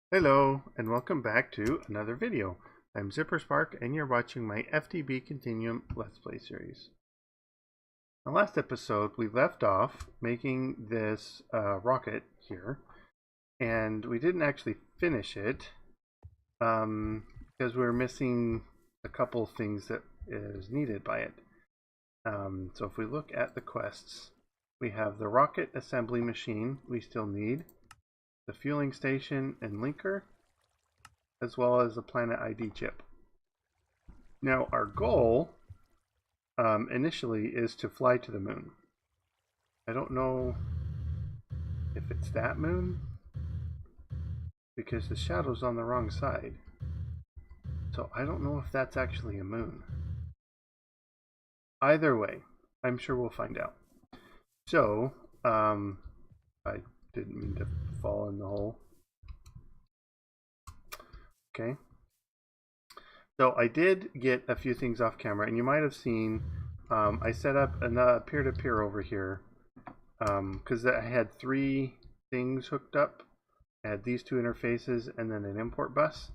Hello and welcome back to another video. I'm ZpprSprk and you're watching my FTB Continuum Let's Play series. In the last episode we left off making this rocket here, and we didn't actually finish it because we were missing a couple things that is needed by it. So if we look at the quests, we have the rocket assembly machine we still need, the fueling station and linker, as well as the planet ID chip. Now our goal initially is to fly to the moon. I don't know if it's that moon, because the shadow's on the wrong side. So I don't know if that's actually a moon. Either way, I'm sure we'll find out. So, I didn't mean to fall in the hole. Okay. So I did get a few things off camera, and you might have seen I set up a peer-to-peer over here because I had three things hooked up. I had these two interfaces and then an import bus,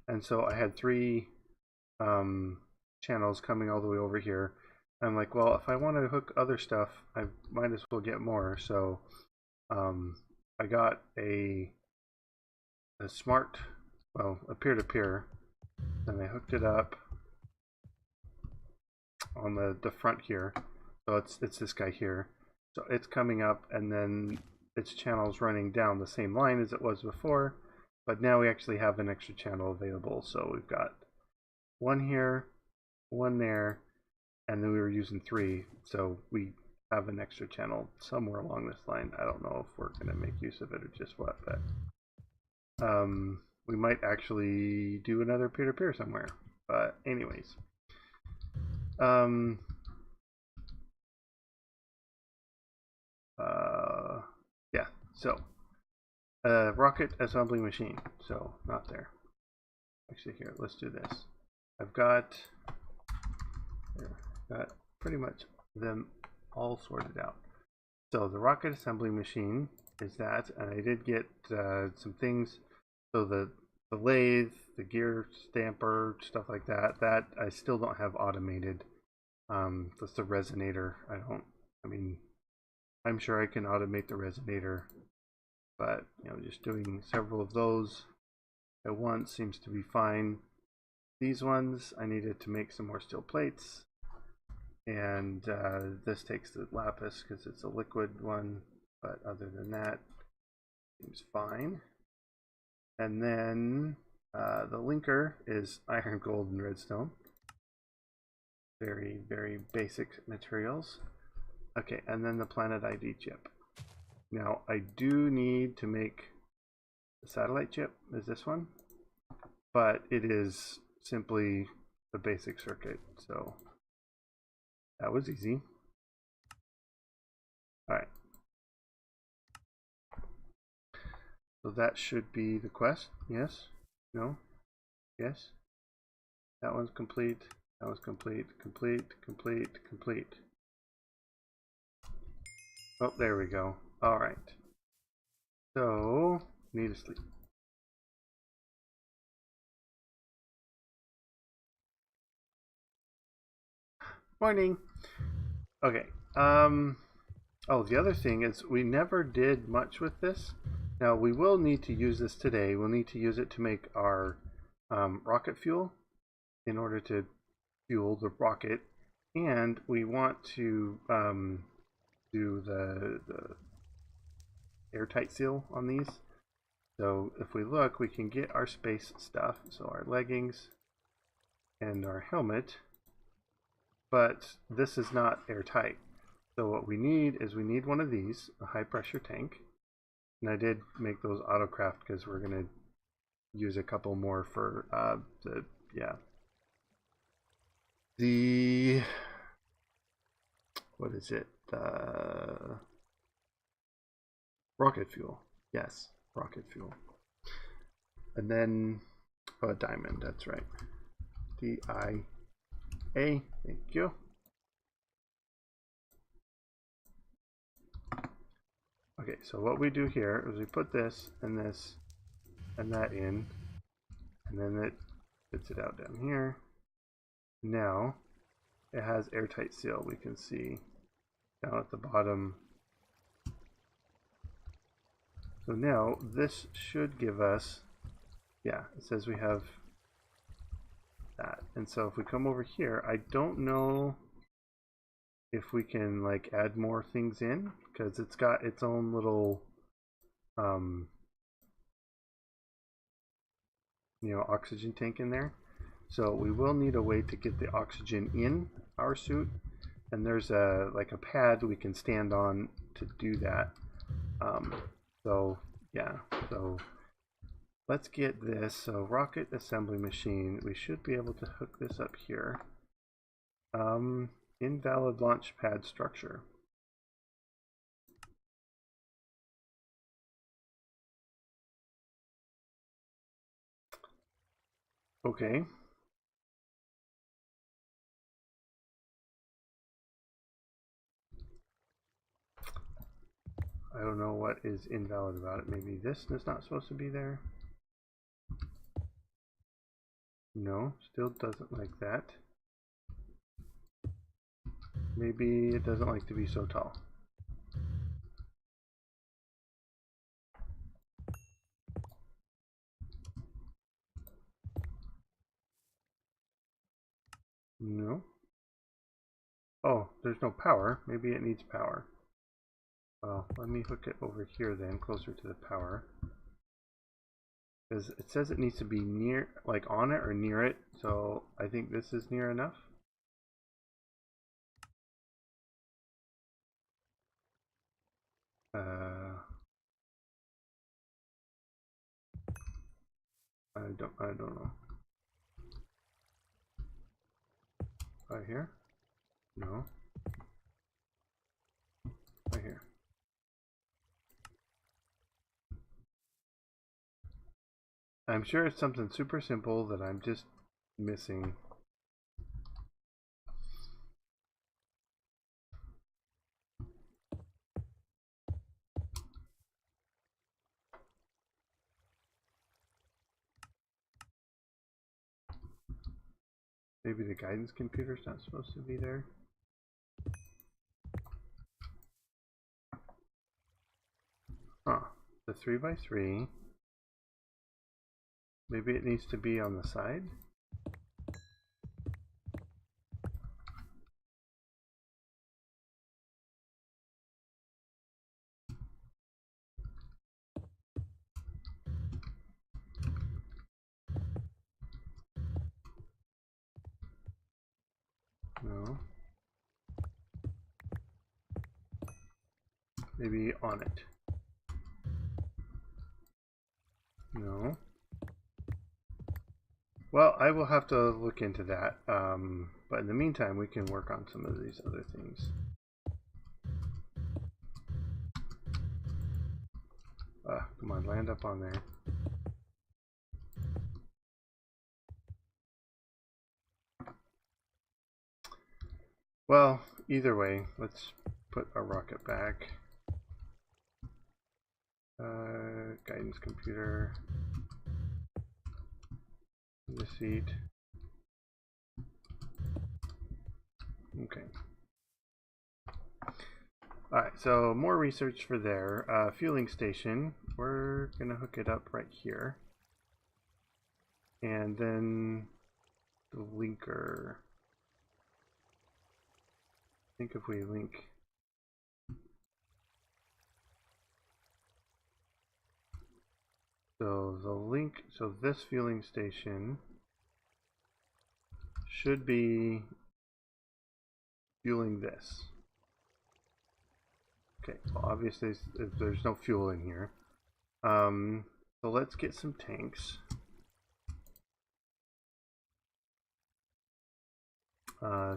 and so I had three channels coming all the way over here. I'm like, well, if I want to hook other stuff, I might as well get more. So I got a smart, well, a peer-to-peer, and I hooked it up on the front here. So it's this guy here. So it's coming up, and then its channel's running down the same line as it was before, but now we actually have an extra channel available. So we've got one here, one there, and then we were using three, so we have an extra channel somewhere along this line. I don't know if we're going to make use of it or just what, but we might actually do another peer-to-peer somewhere. But anyways, yeah, so rocket assembly machine, so not there. Actually, here, let's do this. I've got pretty much them all sorted out. So the rocket assembly machine is that, and I did get some things. So the lathe, the gear stamper, stuff like that, that I still don't have automated. That's the resonator. I mean, I'm sure I can automate the resonator, but just doing several of those at once seems to be fine. These ones I needed to make some more steel plates, and this takes the lapis because it's a liquid one, but other than that, seems fine. And then the linker is iron, gold, and redstone. Very, very basic materials. Okay, and then the planet ID chip. Now I do need to make the satellite chip, is this one, but it is simply the basic circuit, so that was easy. Alright. So that should be the quest. Yes? No? Yes? That one's complete. That one's complete. Complete. Complete. Complete. Oh, there we go. Alright. So, need to sleep. Morning! Okay. Oh, the other thing is we never did much with this. Now we will need to use this today. We'll need to use it to make our rocket fuel in order to fuel the rocket, and we want to do the airtight seal on these. So if we look, we can get our space stuff, so our leggings and our helmet, but this is not airtight. So what we need is we need one of these, a high pressure tank. And I did make those autocraft because we're going to use a couple more for what is it? Rocket fuel. Yes, rocket fuel. And then, a diamond, that's right. DIA, thank you. Okay, so what we do here is we put this and this and that in, and then it spits it out down here. Now it has airtight seal. We can see down at the bottom. So now this should give us, yeah, it says we have that. And so if we come over here, I don't know if we can like add more things in, because it's got its own little you know, oxygen tank in there. So we will need a way to get the oxygen in our suit, and there's a like a pad we can stand on to do that. So yeah, so let's get this. So rocket assembly machine, we should be able to hook this up here. Invalid launch pad structure. Okay. I don't know what is invalid about it. Maybe this is not supposed to be there. No, still doesn't like that. Maybe it doesn't like to be so tall. No. Oh, there's no power. Maybe it needs power. Well, let me hook it over here then, closer to the power. Because it says it needs to be near, like on it or near it. So I think this is near enough. I don't know. Right here? No. Right here. I'm sure it's something super simple that I'm just missing. Maybe the guidance computer's not supposed to be there. Huh. The 3x3. Maybe it needs to be on the side? No. Maybe on it. No. Well, I will have to look into that. But in the meantime, we can work on some of these other things. Come on, land up on there. Well, either way, let's put our rocket back. Guidance computer. The seat. Okay. Alright, so more research for there. Fueling station. We're going to hook it up right here. And then the linker. I think if we link so this fueling station should be fueling this. Okay, well obviously there's no fuel in here. So let's get some tanks.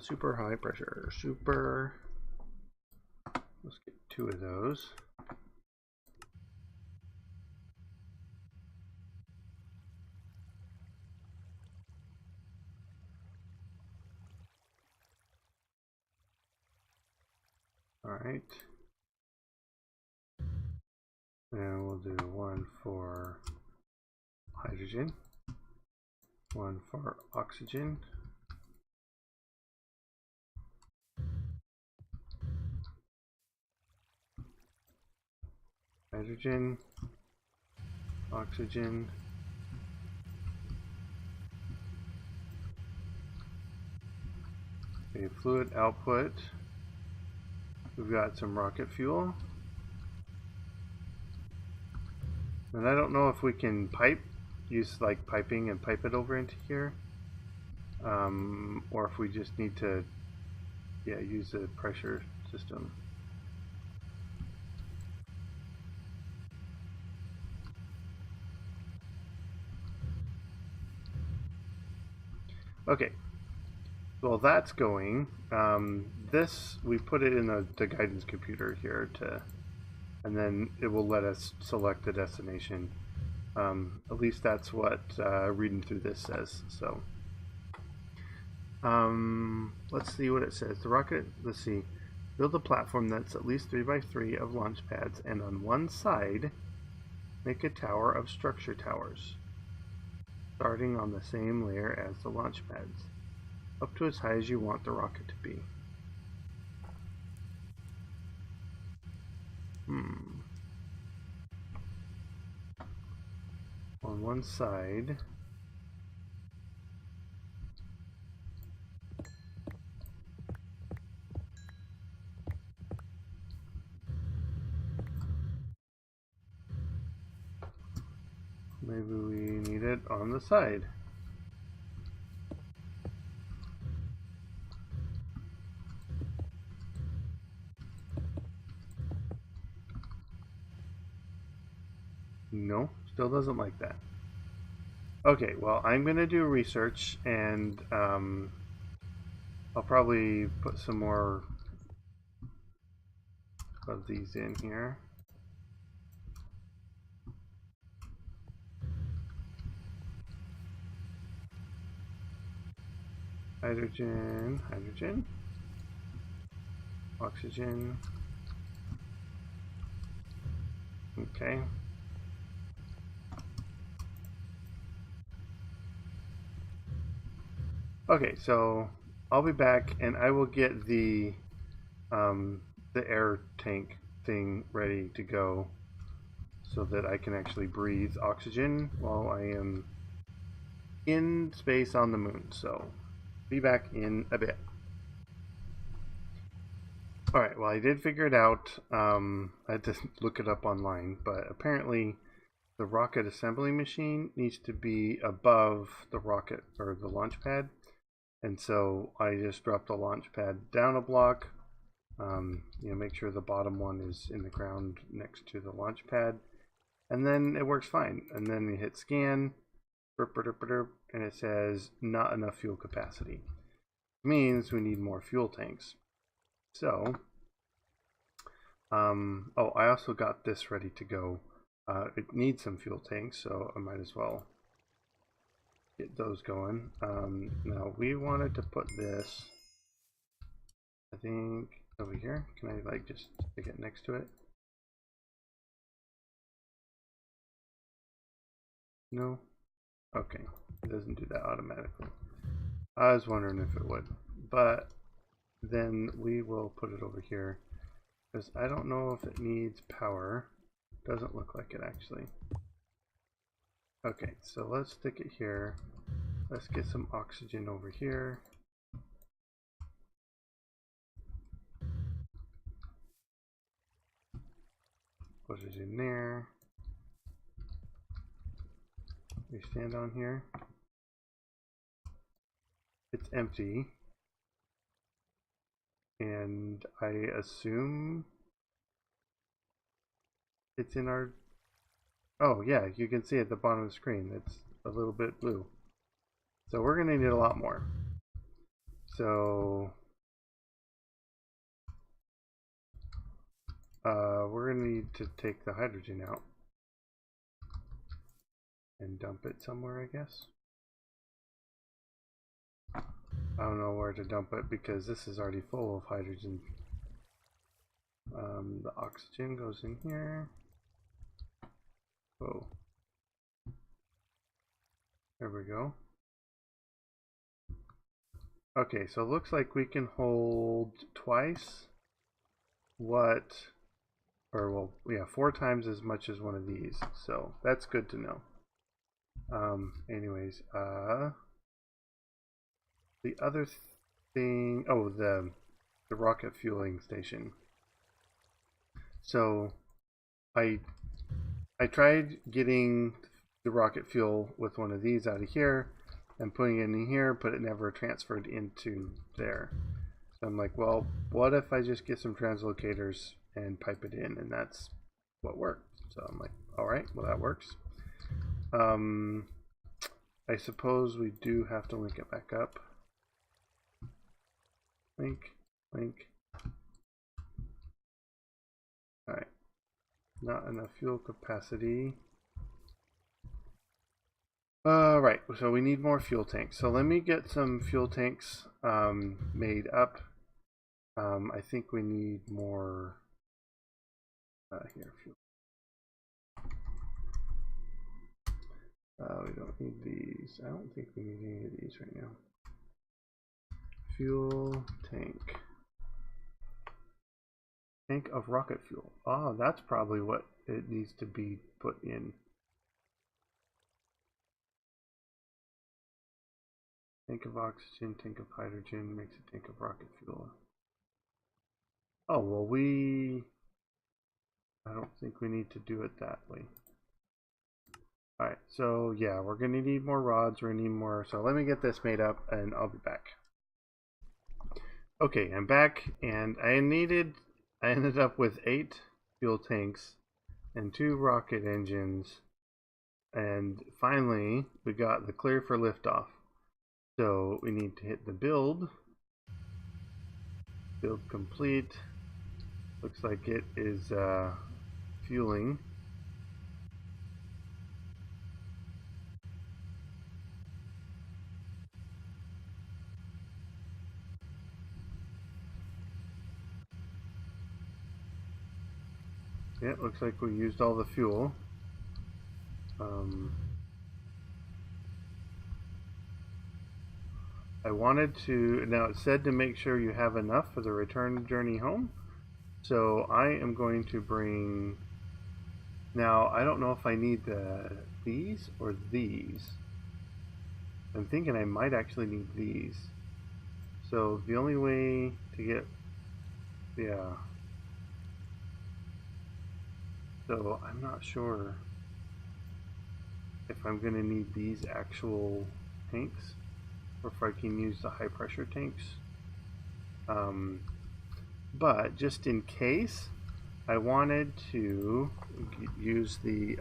Super high pressure, let's get 2 of those. Alright. And we'll do 1 for hydrogen, one for oxygen, hydrogen, oxygen, a fluid output. We've got some rocket fuel. And I don't know if we can use like piping and pipe it over into here. Or if we just need to, use a pressure system. Okay, well that's going. This, we put it in the guidance computer here and then it will let us select the destination. At least that's what reading through this says. So let's see what it says. The rocket, let's see, build a platform that's at least 3 by 3 of launch pads, and on one side make a tower of structure towers, starting on the same layer as the launch pads, up to as high as you want the rocket to be. On one side, maybe we need it on the side. No, still doesn't like that. Okay, well, I'm going to do research, and I'll probably put some more of these in here. Hydrogen, hydrogen, oxygen. Okay. Okay, so I'll be back and I will get the air tank thing ready to go so that I can actually breathe oxygen while I am in space on the moon. So be back in a bit. Alright, well I did figure it out. I had to look it up online, but apparently the rocket assembly machine needs to be above the rocket or the launch pad. And so I just dropped the launch pad down a block. Make sure the bottom one is in the ground next to the launch pad, and then it works fine. And then you hit scan, and it says not enough fuel capacity. It means we need more fuel tanks. So, oh, I also got this ready to go. It needs some fuel tanks, so I might as well get those going. Now we wanted to put this, I think, over here. Can I like just stick it next to it? No? Okay, it doesn't do that automatically. I was wondering if it would, but then we will put it over here because I don't know if it needs power. Doesn't look like it actually. Okay, so let's stick it here. Let's get some oxygen over here. Put it in there. We stand on here. It's empty. And I assume it's in our... Oh yeah, you can see at the bottom of the screen, it's a little bit blue. So we're going to need a lot more. So we're going to need to take the hydrogen out and dump it somewhere, I guess. I don't know where to dump it because this is already full of hydrogen. The oxygen goes in here. Whoa. There we go. Okay, so it looks like we can hold twice what, or well, yeah, 4 times as much as one of these. So that's good to know. Anyways, the other thing, oh, the rocket fueling station. So I tried getting the rocket fuel with one of these out of here and putting it in here, but it never transferred into there. So I'm like, well, what if I just get some translocators and pipe it in? And that's what worked. So I'm like, all right, well, that works. I suppose we do have to link it back up. Link, link. All right, not enough fuel capacity. Right, so we need more fuel tanks. So let me get some fuel tanks made up. I think we need more here, fuel. We don't need these. I don't think we need any of these right now. Fuel tank. Tank of rocket fuel. Oh, that's probably what it needs to be put in. Tank of oxygen, tank of hydrogen makes a tank of rocket fuel. Oh, well, I don't think we need to do it that way. Alright, so yeah, we're going to need more rods, we're going to need more, so let me get this made up and I'll be back. Okay, I'm back, and I ended up with 8 fuel tanks and 2 rocket engines, and finally we got the clear for liftoff. So we need to hit the build complete. Looks like it is fueling. Yeah, it looks like we used all the fuel. I wanted to, now it said to make sure you have enough for the return journey home. So I am going to bring, now I don't know if I need these or these. I'm thinking I might actually need these. So the only way to get, yeah. So I'm not sure if I'm going to need these actual tanks or if I can use the high pressure tanks. But just in case, I wanted to use the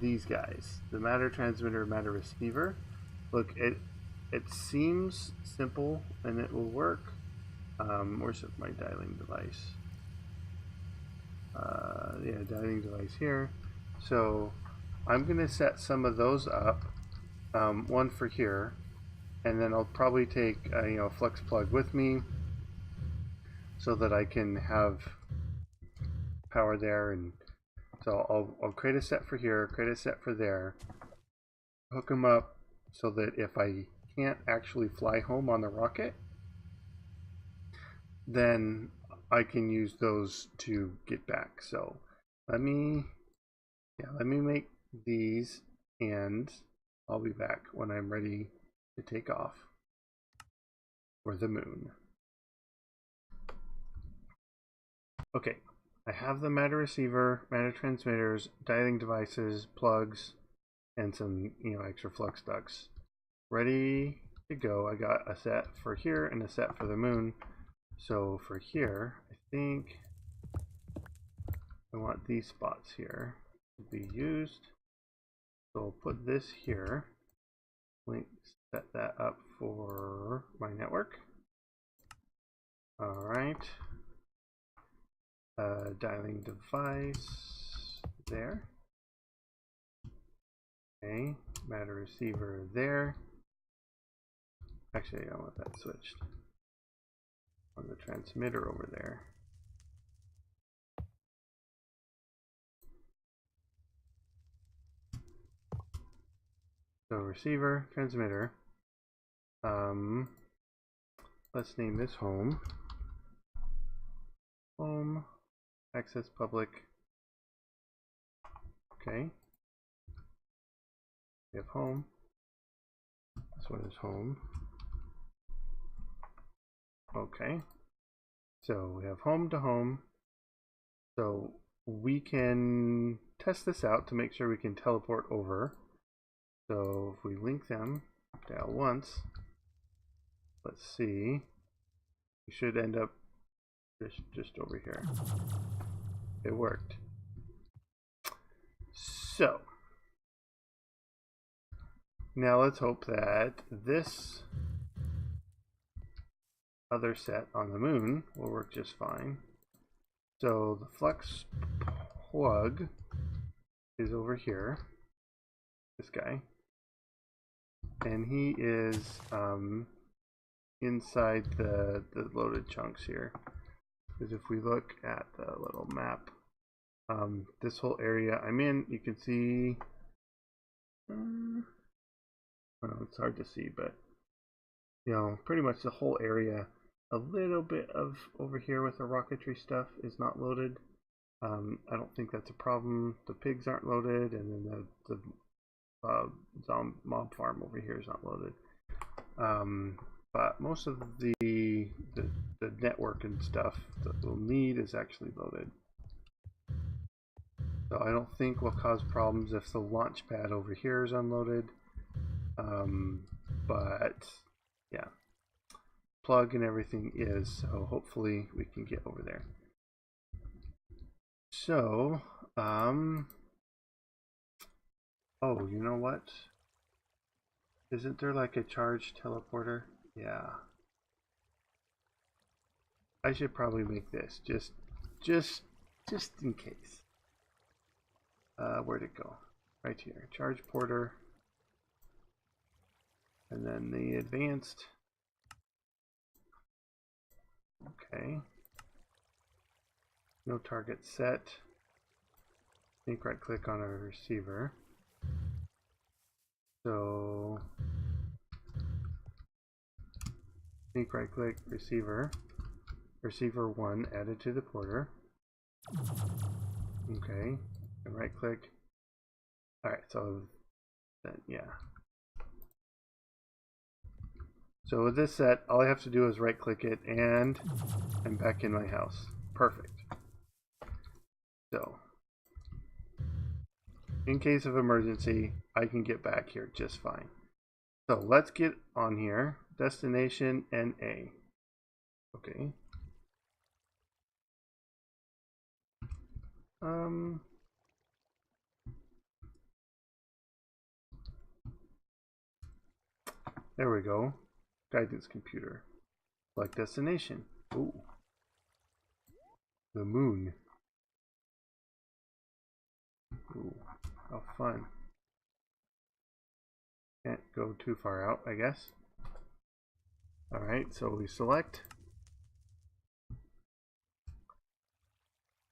these guys, the matter transmitter, matter receiver. Look, it seems simple and it will work. Where's my dialing device? Yeah, dialing device here. So I'm going to set some of those up, one for here, and then I'll probably take a flex plug with me so that I can have power there. And so I'll create a set for here, create a set for there, hook them up so that if I can't actually fly home on the rocket, then I can use those to get back. So let me make these, and I'll be back when I'm ready to take off for the moon. Okay, I have the matter receiver, matter transmitters, dialing devices, plugs, and some extra flux ducts ready to go. I got a set for here and a set for the moon. So for here, I think I want these spots here to be used. So I'll put this here. Set that up for my network. All right. Dialing device there. Okay, matter receiver there. Actually, I want that switched. On the transmitter over there. So receiver, transmitter. Let's name this home. Home, access public. Okay. We have home. This one is home. Okay. So we have home to home. So we can test this out to make sure we can teleport over. So if we link them, dial once, let's see, we should end up just over here. It worked. So now let's hope that this other set on the moon will work just fine. So the flex plug is over here, this guy, and he is inside the loaded chunks here. Because if we look at the little map, this whole area I'm in, you can see, well, it's hard to see, but you know, pretty much the whole area. A little bit of over here with the rocketry stuff is not loaded. I don't think that's a problem. The pigs aren't loaded, and then the mob farm over here is not loaded. But most of the network and stuff that we'll need is actually loaded. So I don't think we'll cause problems if the launch pad over here is unloaded. But yeah, plug and everything is, so hopefully we can get over there. So oh, you know what, isn't there like a charge teleporter? Yeah, I should probably make this just in case. Where'd it go? Right here, charge porter, and then the advanced. Okay. No target set. Think right click on a receiver. So think right click receiver. Receiver 1 added to the porter. Okay. And right click. Alright, so then yeah. So with this set, all I have to do is right click it and I'm back in my house. Perfect. So in case of emergency, I can get back here just fine. So let's get on here. Destination NA. Okay. There we go. Guidance computer. Select destination. Ooh. The moon. Ooh. How fun. Can't go too far out, I guess. Alright, so we select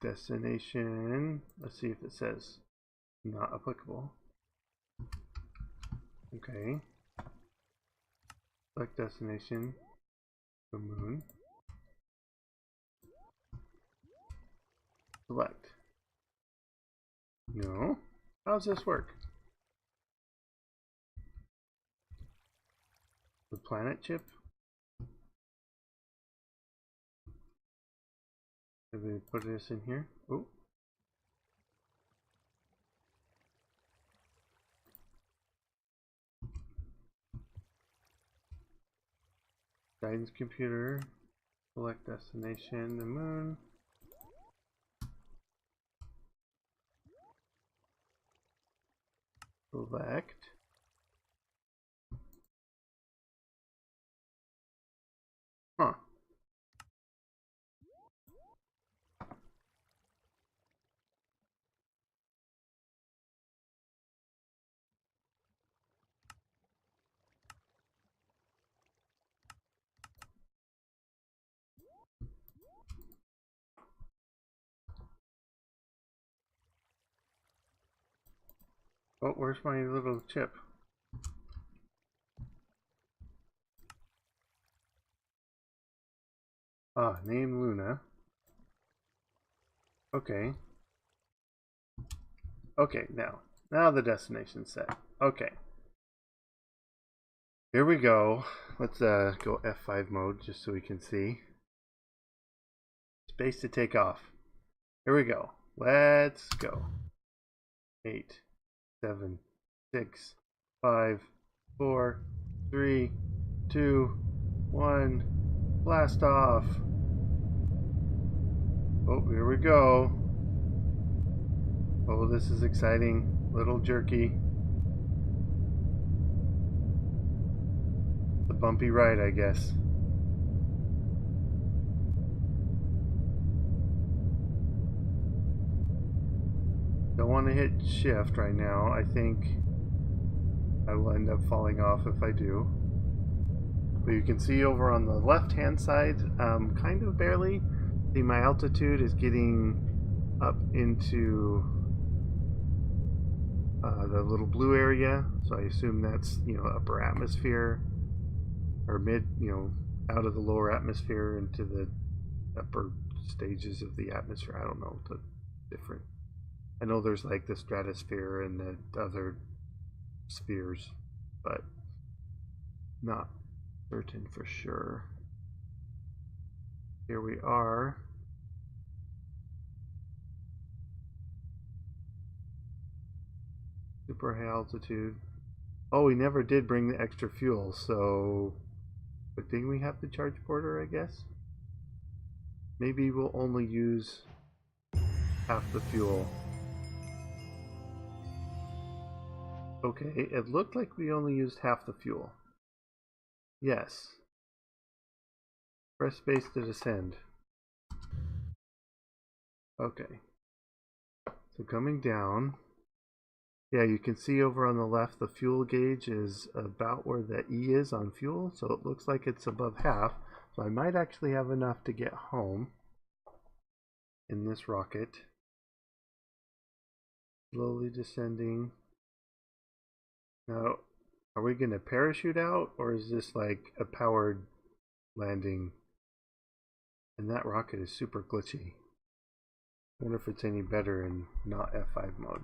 destination. Let's see if it says not applicable. Okay. Select destination, the moon. Select. No? How does this work? The planet chip? Did we put this in here? Oh. Guidance computer. Select destination, the moon. Select. Huh. Oh, where's my little chip? Ah, name Luna. Okay. Okay, now the destination's set. Okay. Here we go. Let's go F5 mode just so we can see. Space to take off. Here we go. Let's go. 8, 7, 6, 5, 4, 3, 2, 1. Blast off. Oh, here we go. Oh, this is exciting. Little jerky. The bumpy ride, I guess. Don't want to hit shift right now. I think I will end up falling off if I do. But you can see over on the left hand side, kind of barely, see my altitude is getting up into the little blue area. So I assume that's, upper atmosphere or mid, out of the lower atmosphere into the upper stages of the atmosphere. I don't know the different. I know there's like the stratosphere and the other spheres, but not certain for sure. Here we are. Super high altitude. Oh, we never did bring the extra fuel, so good thing we have the charge porter, I guess. Maybe we'll only use half the fuel. Okay, it looked like we only used half the fuel. Yes. Press space to descend. Okay. So coming down. Yeah, you can see over on the left the fuel gauge is about where the E is on fuel, so it looks like it's above half. So I might actually have enough to get home in this rocket. Slowly descending. Now, are we going to parachute out, or is this like a powered landing? And that rocket is super glitchy. I wonder if it's any better in not F5 mode.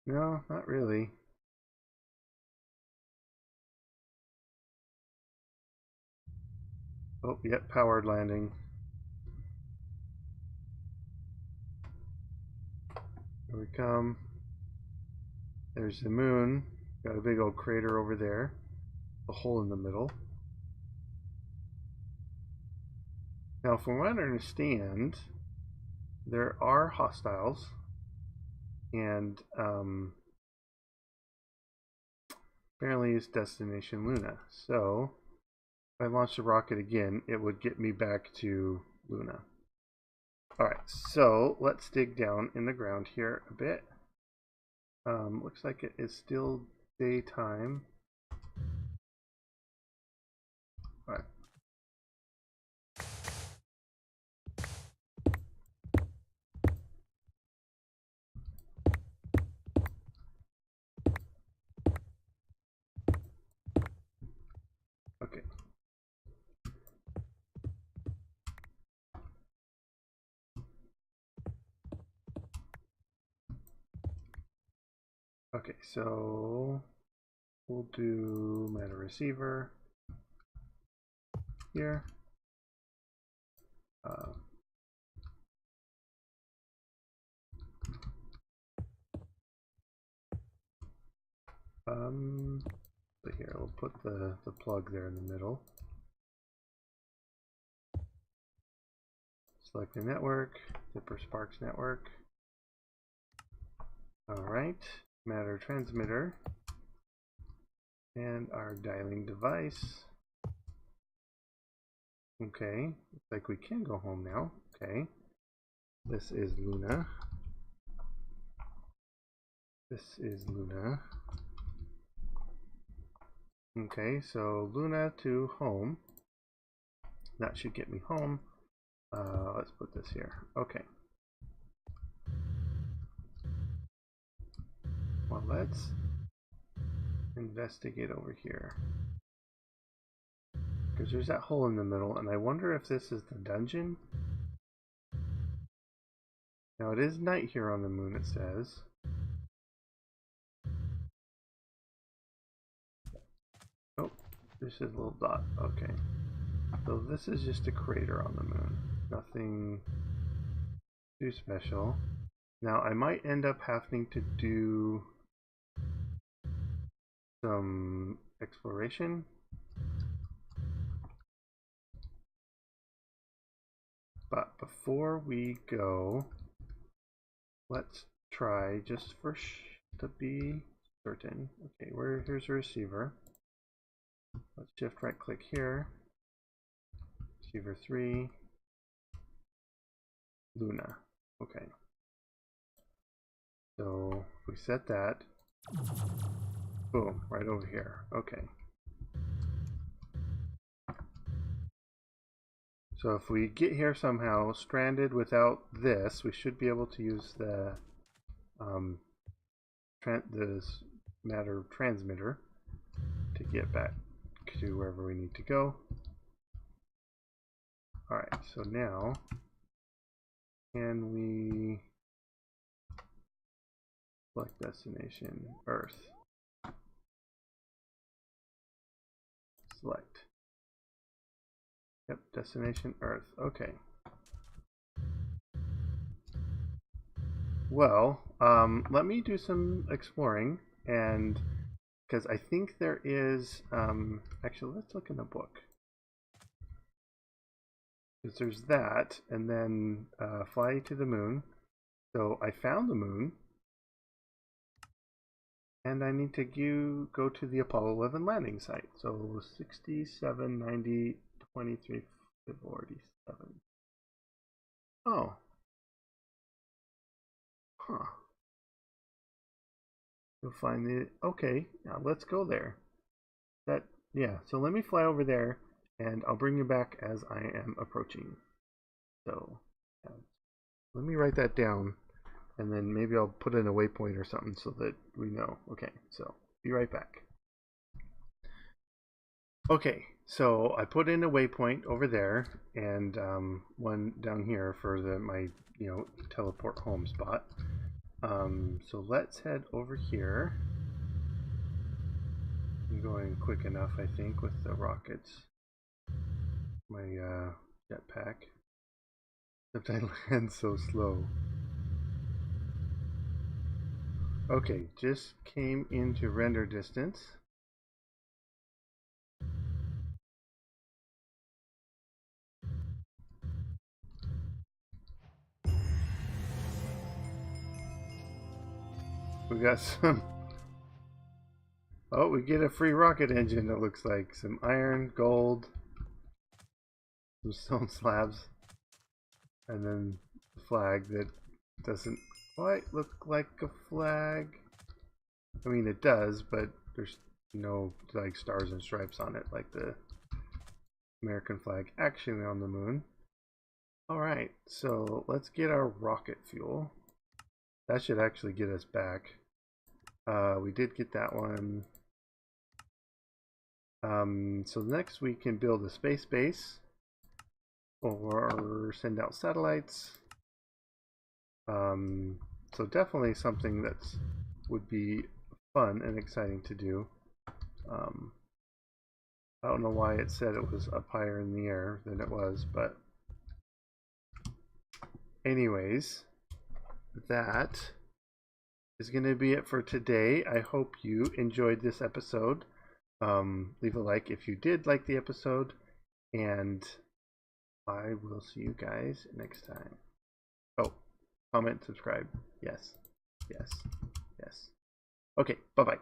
No, not really. Oh, yep, powered landing. Here we come. There's the moon. Got a big old crater over there. A hole in the middle. Now, from what I understand, there are hostiles. And apparently it's destination Luna. So, if I launch the rocket again, it would get me back to Luna. Alright, so let's dig down in the ground here a bit. Looks like it is still daytime. Alright. Okay. Okay, so we'll do meta receiver here. So here we'll put the plug there in the middle. Select the network, ZpprSprk's network. Alright, matter transmitter. And our dialing device. Okay, looks like we can go home now. Okay, this is Luna. This is Luna. Okay, so Luna to home. That should get me home. Let's put this here. Okay. Well, let's investigate over here. because there's that hole in the middle, and I wonder if this is the dungeon. Now it is night here on the moon, it says. Oh, this is a little dot. Okay. So this is just a crater on the moon. Nothing too special. Now I might end up having to do some exploration. But before we go, let's try just for to be certain. Okay, here's a receiver. Let's shift right click here. Receiver 3. Luna. Okay. So if we set that, boom, right over here. Okay. So if we get here somehow stranded without this, we should be able to use the this matter transmitter to get back to wherever we need to go. Alright, so now can we select destination Earth? Select. Yep, destination Earth. Okay. Well, let me do some exploring, and because I think there is actually, let's look in the book, because there's that, and then fly to the moon. So I found the moon, and I need to go to the Apollo 11 landing site. So 67, 90, 23, 47. Oh. Huh. You'll find the... Okay, now let's go there. Yeah, so let me fly over there, and I'll bring you back as I am approaching. So, let me write that down, and then maybe I'll put in a waypoint or something so that we know. Okay, so be right back. Okay, so I put in a waypoint over there, and one down here for my teleport home spot. So let's head over here. I'm going quick enough, I think, with the rockets. My jetpack. Except I land so slow. Okay, just came into render distance. We got some... Oh, we get a free rocket engine, it looks like. Some iron, gold, some stone slabs, and then the flag that doesn't quite look like a flag. I mean, it does, but there's no like stars and stripes on it like the American flag actually on the moon. Alright, so let's get our rocket fuel. That should actually get us back. We did get that one. So next we can build a space base or send out satellites. So definitely something that would be fun and exciting to do. I don't know why it said it was up higher in the air than it was, but anyways, that is going to be it for today. I hope you enjoyed this episode. Leave a like if you did like the episode, and I will see you guys next time. Oh, comment, subscribe. Yes, yes, yes. Okay, bye-bye.